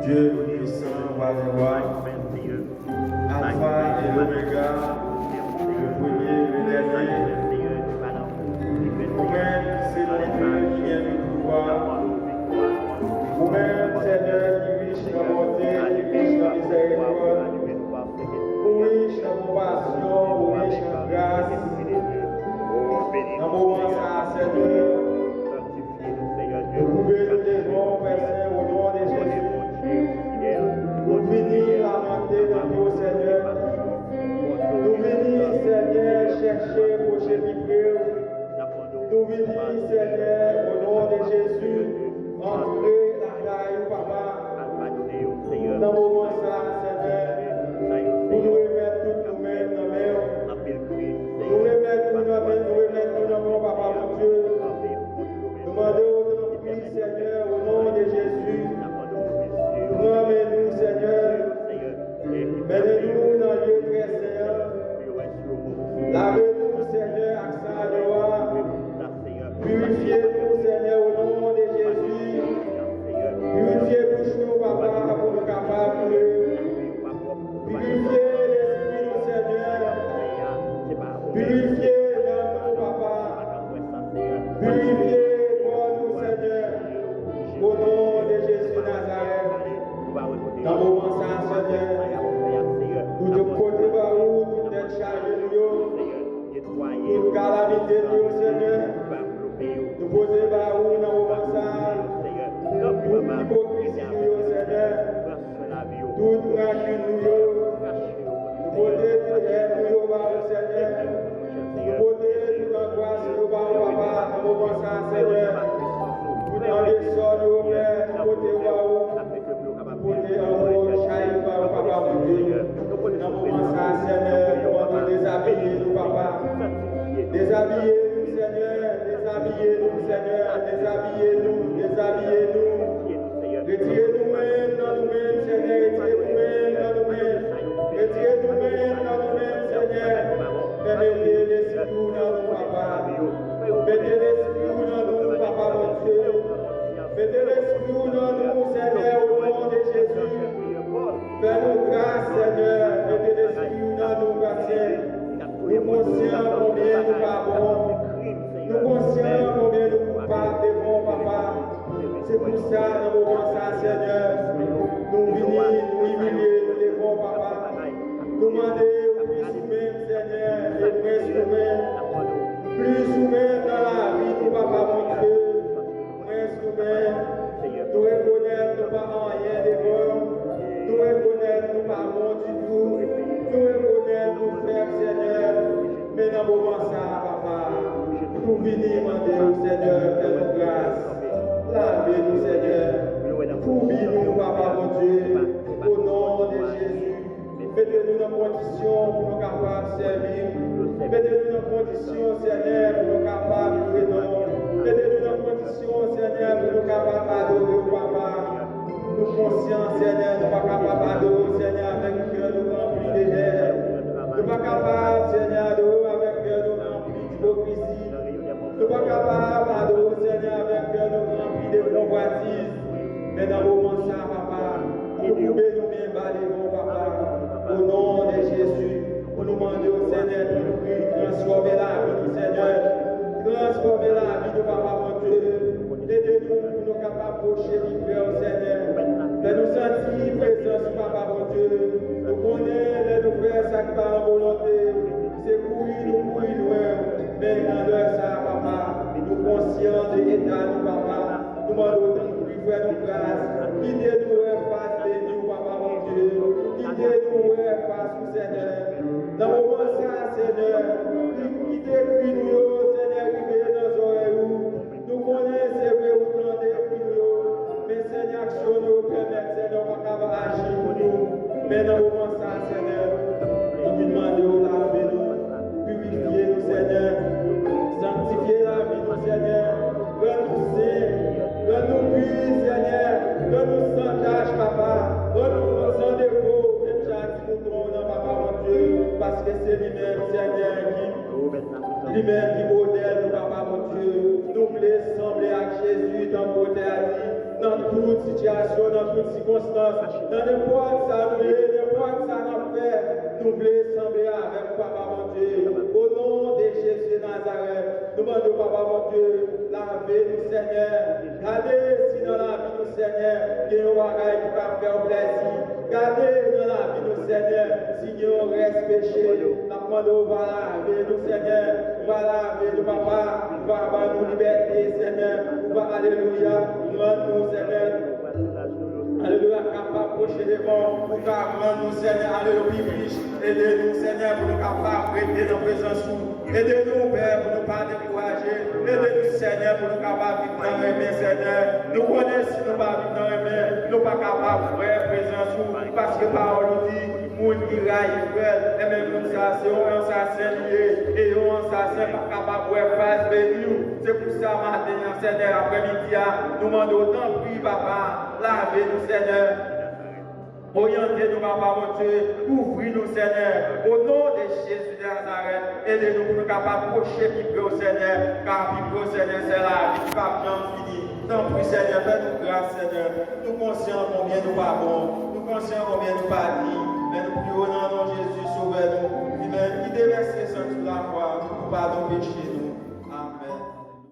Dieu puissant, roi des rois, Alpha et l'Oméga, le premier et le dernier. Vous-même, c'est notre Dieu qui vient du pouvoir. Vous-même, Seigneur, qui riche dans bonté, qui riche dans miséricorde, vous riche dans compassion, vous riche en grâce. Dans le moment ça, Seigneur, nous pouvons nous devons verser au nom de Jésus. Pour venir lamenter dans nous, Seigneur. Nous venir, Seigneur, chercher pour chérir. Nous venir, Seigneur, au nom de Jésus, entrer la caille, Papa. Dans le moment ça, Seigneur, pour nous remettre tout nous-mêmes dans la main. Nous remettre tout dans mon Papa, mon Dieu. Nous demandons de nous prier, Seigneur, au nom de Jésus. Nous amenons, Seigneur. Mettez-nous dans le lieu très saint. Lavez-nous, Seigneur, accent à loi. Purifiez-nous, Seigneur, au nom de Jésus. Purifiez nous, Papa, pour nous capables de purifier l'esprit, Seigneur. Purifiez nous, Papa. Purifiez nous, Seigneur. Au nom de Jésus Nazareth. Dans le moment ça, Seigneur, nous te côté par où tout est chargé de nous, toute calamité de nous, Seigneur, nous poser par où dans le moment ça, toute hypocrisie de nous, Seigneur, toute rancune de nous, nous poser toute haine de nous, Seigneur, nous poser toute angoisse de nous, Papa, dans le moment ça, Seigneur, tout dans les sorts de nos pères, nous poser par où. Côté en haut, chahier par Papa, mon Dieu. Dans le moment ça, Seigneur, nous allons déshabiller-nous, Papa. Déshabiller-nous, Seigneur. Déshabiller-nous, Seigneur. Déshabiller-nous, déshabiller-nous. Retirez-nous-mêmes dans nous-mêmes, Seigneur. Retirez-nous-mêmes dans nous-mêmes. Retirez-nous-mêmes dans nous-mêmes, Seigneur. Mettez l'esprit dans nous, Papa. Mettez l'esprit dans nous, Papa, mon Dieu. Mettez l'esprit dans nous, Seigneur, au nom de Jésus. Fais-nous grâce, Seigneur. Mettez l'esprit dans nous, Père. Nous conscients combien nous pardons. Nous conscients combien nous coupables devant Papa. C'est pour ça, dans le moment ça, Seigneur, nous venons, nous humilier, nous devons, Papa. Nous demander au plus nous-mêmes, Seigneur, et plus nous-mêmes. Plus nous-mêmes dans la vie, nous, Papa, mon Dieu. Nous reconnaître nous pas en rien devant, nous reconnaître nous pas bon du tout, nous reconnaître nous frères Seigneur, mais dans le moment ça, Papa, nous venons demander au Seigneur, fais-nous grâce, lavez-nous Seigneur, couvrez-nous Papa mon Dieu, au nom de Jésus, mettez-nous dans condition pour nous capables de servir, mettez-nous dans condition Seigneur pour nous capables de louer. Mettez-nous dans condition, Seigneur, pour nous capables d'adorer, Papa. Nous conscients, Seigneur, nous pas capables d'adorer, Seigneur, avec cœur nous rempli de haine. Nous pas capables, Seigneur, d'adorer avec cœur nous rempli d'hypocrisie. Nous pas capables d'adorer, Seigneur, avec cœur nous rempli de convoitise. Mais dans le moment ça, Papa, nous pouvons nous bien baler, Papa, au nom de Jésus, pour nous demander au Seigneur de nous transformer la vie, Seigneur. Transformer la vie de Papa, mon Dieu. Aidez-nous pour nous capables d'approcher l'hiver, Seigneur. Fais-nous sentir présence, Papa, mon Dieu. Nous connaissons les nous faire ça qui va en volonté. C'est courir, nous courir loin. Mais dans l'heure ça, Papa, nous conscients de l'état du Papa. Nous demandons de nous faire nos grâces. Guidez-nous face de nous, Papa, mon Dieu. Guidez-nous face au Seigneur. Dans le moment ça, Seigneur, guidez-nous, Seigneur. Nous connaissons ces vrais plans de mais Seigneur, action nous permet, Seigneur, pas capable d'agir pour nous. Mais dans le moment ça, Seigneur, nous demandons la vie, purifier nous, Seigneur, sanctifier la vie, nous, Seigneur, rends-nous saints, rends-nous purs, Seigneur, rends-nous sans tâche, Papa, rends-nous sans défaut, même chacun nous donne, Papa, mon Dieu, parce que c'est lui-même, Seigneur, lui-même qui modèle, nous, Papa, mon Dieu, nous voulons sembler à nous côté à dire, dans toute situation, dans toute circonstance, dans n'importe ça nous est, n'importe ça nous fait, nous voulons sembler avec Papa mon Dieu. Au nom de Jésus de Nazareth, nous demandons Papa mon Dieu, lavez-nous Seigneur. Regardez si dans la vie nous Seigneur, il y a un bagage qui va faire plaisir. Regardez dans la vie nous Seigneur, si il y a un reste péché. Nous demandons, va laver nous Seigneur, va laver nous Papa, va avoir nous liberté Seigneur, va alléluia, nous Seigneur. Alléluia, capable prochainement, pour rendre nous Seigneur, alléluia, riche. Aidez-nous Seigneur pour nous capables de prêter nos présence. Aidez-nous Père pour nous pas décourager. Aidez-nous Seigneur pour nous capables de vivre dans les mains Seigneur. Nous connaissons si nous pas vivre dans les mains, nous pas capables de faire présence parce que parole nous dit, moun qui raille frère, et même comme ça, c'est un assassin lié, et un assassin pas capable de faire face béni. C'est pour ça matin Seigneur après-midi, nous demandons autant prier Papa, lavez-nous Seigneur. Orientez-nous, Papa, mon Dieu, ouvrez-nous, Seigneur, au nom de Jésus de Nazareth, aidez-nous pour nous capables d'approcher qui peut au Seigneur, car qui peut au Seigneur, c'est la vie qui va bien finir. Tant pis, Seigneur, fais-nous grâce, Seigneur. Nous conscients combien nous pas bons, nous conscients combien nous pas dit, mais nous prions au nom de Jésus, sauvez-nous. Qui déverse le sang sur la croix, pour pardon péché.